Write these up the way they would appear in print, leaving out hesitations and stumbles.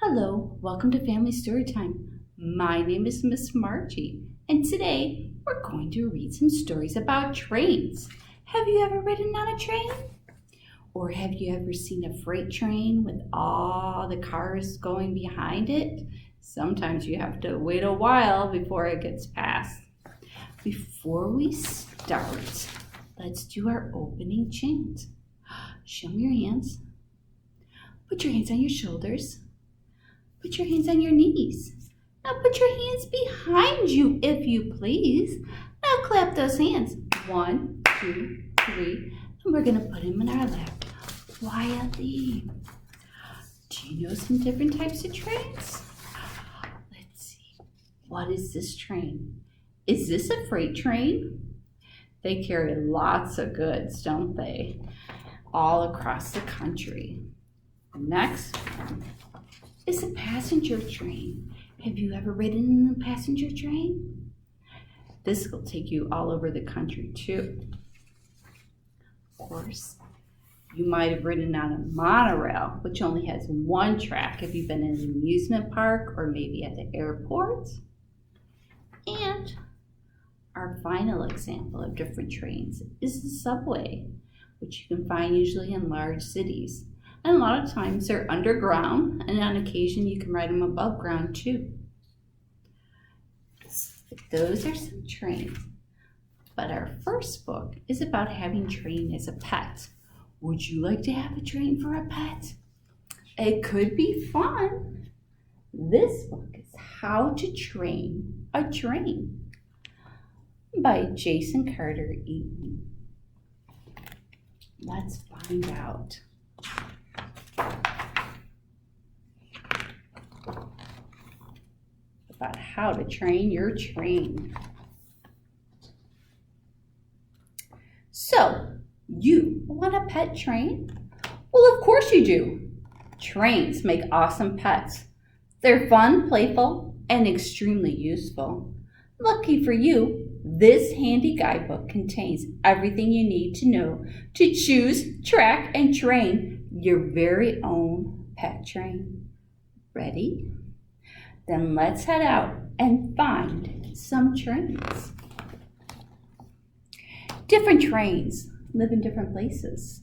Hello, welcome to Family Storytime. My name is Miss Marjie, and today we're going to read some stories about trains. Have you ever ridden on a train? Or have you ever seen a freight train with all the cars going behind it? Sometimes you have to wait a while before it gets past. Before we start, let's do our opening chant. Show me your hands. Put your hands on your shoulders. Put your hands on your knees. Now put your hands behind you, if you please. Now clap those hands. 1, 2, 3. And we're going to put them in our lap quietly. Do you know some different types of trains? Let's see. What is this train? Is this a freight train? They carry lots of goods, don't they? All across the country. Next one is a passenger train. Have you ever ridden in a passenger train? This will take you all over the country too. Of course, you might have ridden on a monorail, which only has one track. Have you been in an amusement park or maybe at the airport? And our final example of different trains is the subway, which you can find usually in large cities. And a lot of times they're underground, and on occasion you can ride them above ground too. Those are some trains. But our first book is about having train as a pet. Would you like to have a train for a pet? It could be fun. This book is How to Train a Train by Jason Carter Eaton. Let's find out. About how to train your train. So, you want a pet train? Well, of course you do. Trains make awesome pets. They're fun, playful, and extremely useful. Lucky for you, this handy guidebook contains everything you need to know to choose, track, and train your very own pet train. Ready? Then let's head out and find some trains. Different trains live in different places.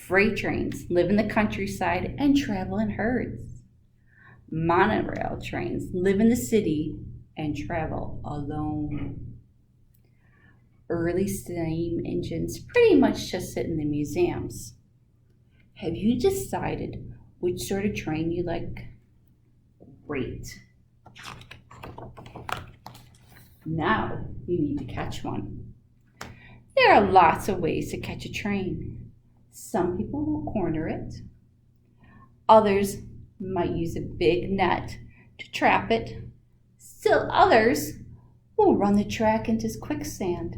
Freight trains live in the countryside and travel in herds. Monorail trains live in the city and travel alone. Early steam engines pretty much just sit in the museums. Have you decided which sort of train you like? Great. Now you need to catch one. There are lots of ways to catch a train. Some people will corner it. Others might use a big net to trap it. Still others will run the track into quicksand.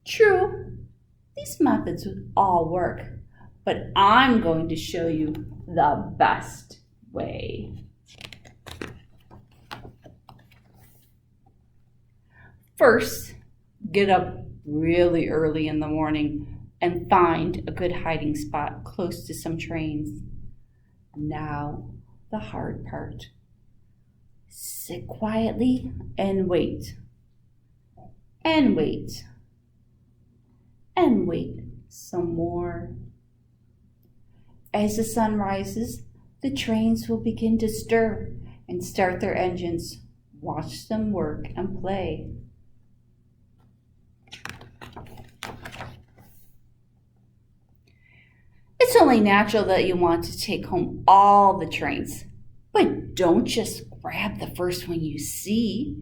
True, these methods would all work, but I'm going to show you the best way. First, get up really early in the morning and find a good hiding spot close to some trains. Now, the hard part. Sit quietly and wait. And wait. And wait some more. As the sun rises, the trains will begin to stir and start their engines. Watch them work and play. It's only natural that you want to take home all the trains, but don't just grab the first one you see.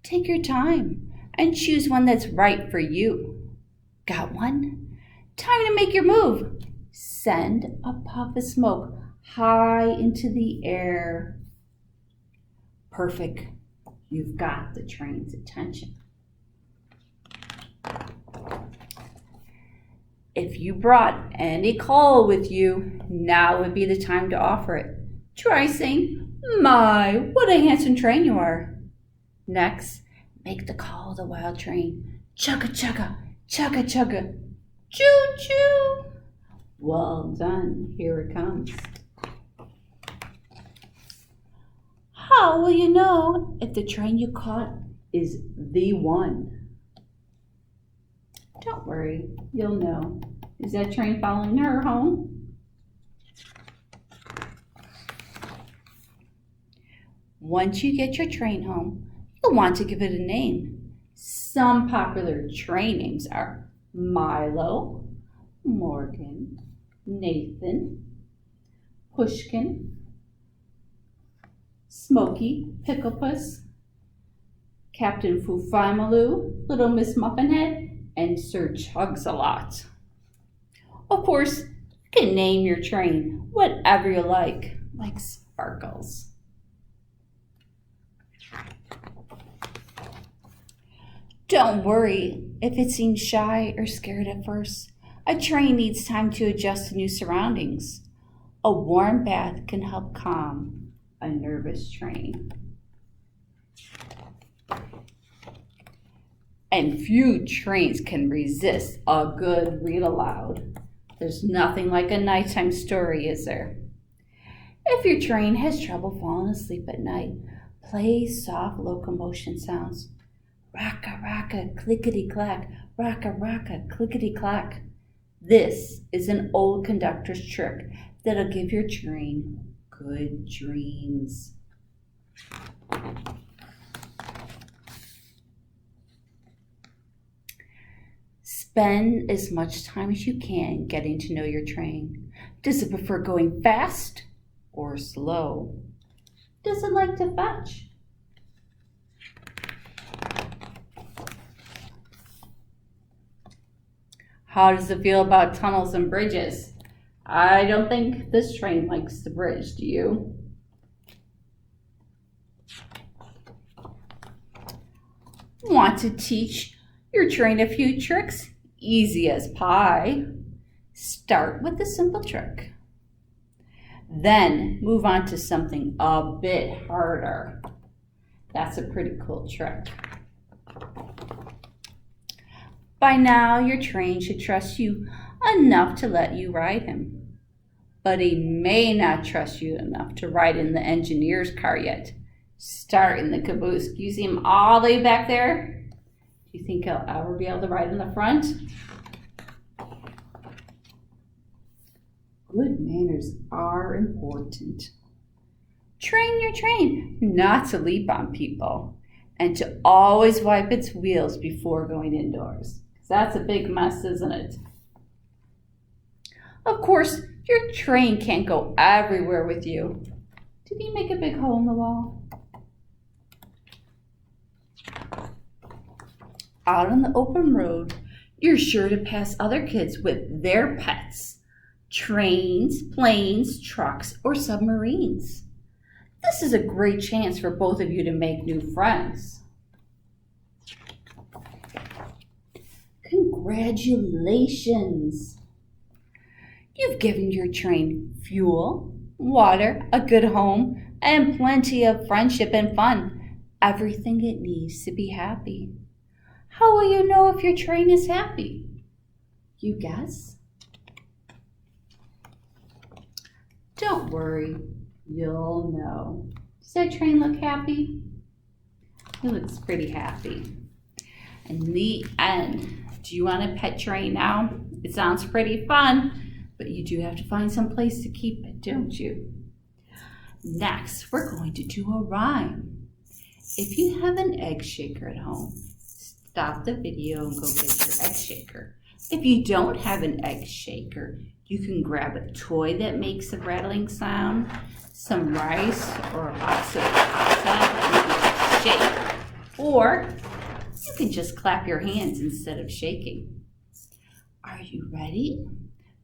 Take your time and choose one that's right for you. Got one? Time to make your move. Send a puff of smoke high into the air. Perfect. You've got the train's attention. If you brought any coal with you, now would be the time to offer it. Try saying, "My, what a handsome train you are." Next, make the call of the wild train. Chugga, chugga, chugga, chugga, choo, choo. Well done, here it comes. How will you know if the train you caught is the one? Don't worry, you'll know. Is that train following her home? Once you get your train home, you'll want to give it a name. Some popular train names are Milo, Morgan, Nathan, Pushkin, Smokey, Picklepuss, Captain Foo-Fi-Maloo, Little Miss Muffinhead, and Sir Chugs-a-Lot. Of course, you can name your train whatever you like Sparkles. Don't worry if it seems shy or scared at first. A train needs time to adjust to new surroundings. A warm bath can help calm a nervous train. And few trains can resist a good read aloud. There's nothing like a nighttime story, is there? If your train has trouble falling asleep at night, play soft locomotion sounds. Rocka, rocka, clickety-clack, rocka, rocka, clickety-clack. This is an old conductor's trick that'll give your train good dreams. Spend as much time as you can getting to know your train. Does it prefer going fast or slow? Does it like to fetch? How does it feel about tunnels and bridges? I don't think this train likes the bridge, do you? Want to teach your train a few tricks? Easy as pie. Start with a simple trick. Then move on to something a bit harder. That's a pretty cool trick. By now, your train should trust you enough to let you ride him. But he may not trust you enough to ride in the engineer's car yet. Start in the caboose. Do you see him all the way back there? Do you think he'll ever be able to ride in the front? Good manners are important. Train your train not to leap on people and to always wipe its wheels before going indoors. That's a big mess, isn't it? Of course, your train can't go everywhere with you. Did you make a big hole in the wall? Out on the open road, you're sure to pass other kids with their pets. Trains, planes, trucks, or submarines. This is a great chance for both of you to make new friends. Congratulations! You've given your train fuel, water, a good home, and plenty of friendship and fun. Everything it needs to be happy. How will you know if your train is happy? You guess? Don't worry, you'll know. Does that train look happy? It looks pretty happy. In the end, do you want a pet train now? It sounds pretty fun, but you do have to find some place to keep it, don't you? Next, we're going to do a rhyme. If you have an egg shaker at home, stop the video and go get your egg shaker. If you don't have an egg shaker, you can grab a toy that makes a rattling sound, some rice or a box of pasta that you can shake, or you can just clap your hands instead of shaking. Are you ready?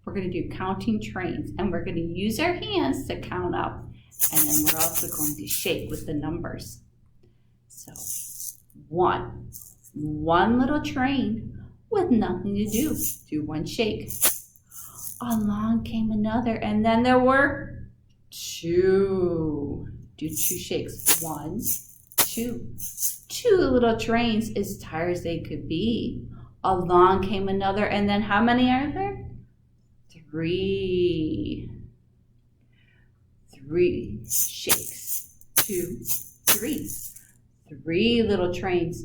We're going to do counting trains, and we're going to use our hands to count up, and then we're also going to shake with the numbers. So, one little train with nothing to do. Do one shake. Along came another, and then there were two. Do two shakes. One, two. Two little trains as tired as they could be. Along came another, and then how many are there? Three. Three shakes. 2, 3. 3 little trains.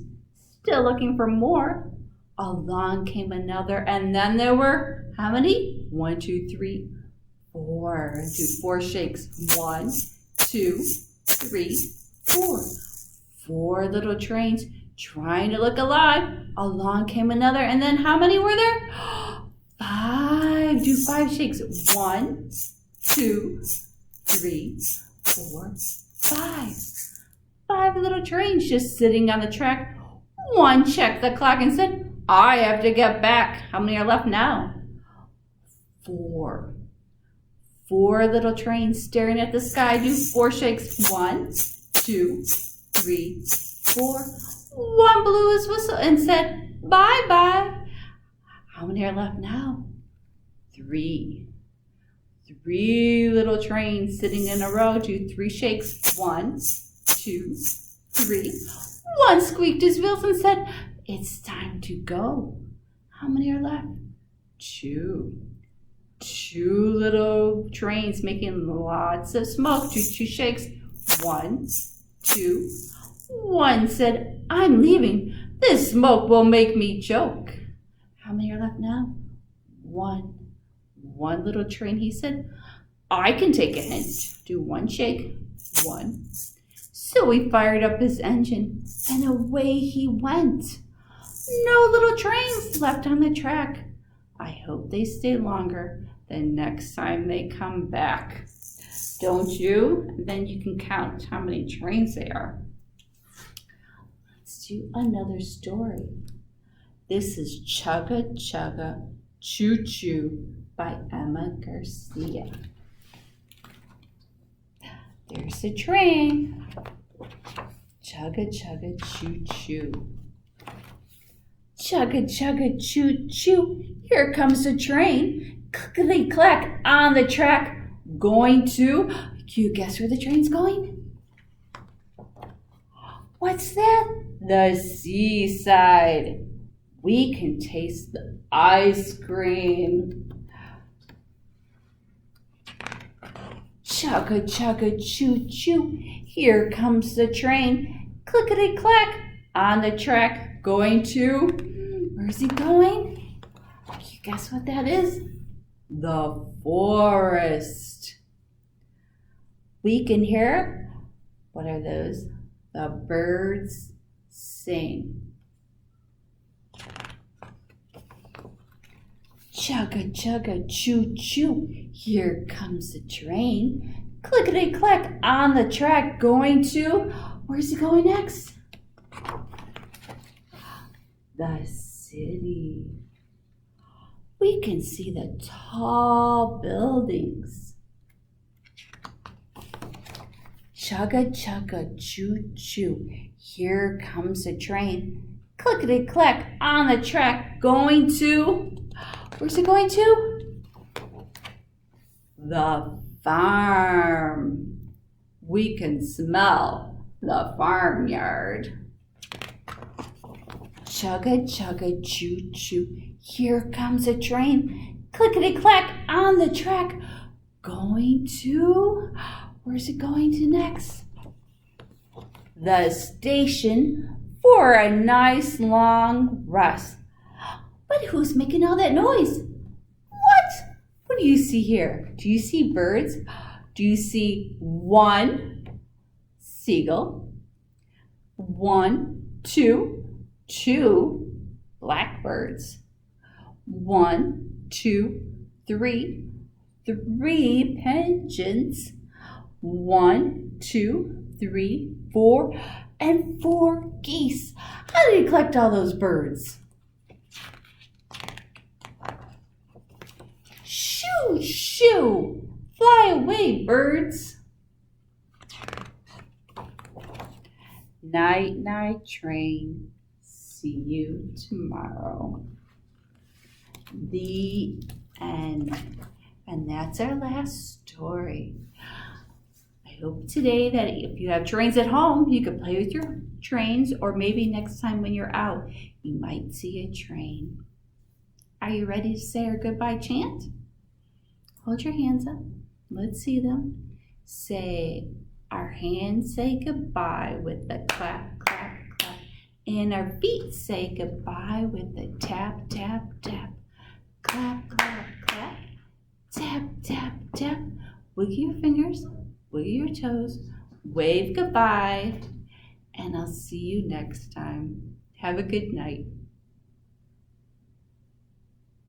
Still looking for more. Along came another, and then there were, how many? 1, 2, 3, 4. Do 4 shakes. 1, 2, 3, 4. 4 little trains trying to look alive. Along came another, and then how many were there? 5. Do 5 shakes. 1, 2, 3, 4, 5. 5 little trains just sitting on the track. One checked the clock and said, I have to get back. How many are left now? 4. 4 little trains staring at the sky. Do 4 shakes. 1, 2, 3, 4. One blew his whistle and said, bye-bye. How many are left now? 3. 3 little trains sitting in a row. Do 3 shakes. 1, 2, 3. One squeaked his wheels and said, it's time to go. How many are left? 2. 2 little trains making lots of smoke. Do 2 shakes. 1, 2. One said, I'm leaving. This smoke will make me choke. How many are left now? 1. 1 little train, he said, I can take a hint. Do 1 shake. 1. So he fired up his engine, and away he went. No little trains left on the track. I hope they stay longer the next time they come back. Don't you? And then you can count how many trains there are. Let's do another story. This is Chugga Chugga Choo Choo by Emma Garcia. There's a train. Chugga chugga choo choo. Chugga chugga choo choo. Here comes the train. Clickety clack on the track. Going to. Can you guess where the train's going? What's that? The seaside. We can taste the ice cream. Chugga chugga choo choo. Here comes the train. Clickety clack on the track. Going to. Where's he going? Can you guess what that is? The forest. We can hear. What are those? The birds sing. Chugga chugga choo choo. Here comes the train. Clickety clack on the track. Going to. Where's he going next? The city. We can see the tall buildings. Chugga chugga choo choo. Here comes the train. Clickety clack on the track. Going to. Where's it going to? The farm. We can smell the farmyard. Chugga chugga choo choo. Here comes a train. Clickety clack on the track. Going to. Where's it going to next? The station for a nice long rest. But who's making all that noise? What? What do you see here? Do you see birds? Do you see 1 seagull? 1, 2, 2 blackbirds. 1, 2, 3, 3 pigeons. 1, 2, 3, 4, and 4 geese. How did he collect all those birds? Shoo, shoo, fly away, birds. Night, night, train. See you tomorrow. The end. And that's our last story. I hope today that if you have trains at home, you can play with your trains, or maybe next time when you're out, you might see a train. Are you ready to say our goodbye chant? Hold your hands up. Let's see them. Say Our hands say goodbye with a clap, clap, clap. And our feet say goodbye with a tap, tap, tap. Clap, clap, clap. Tap, tap, tap. Wiggle your fingers, wiggle your toes, wave goodbye, and I'll see you next time. Have a good night.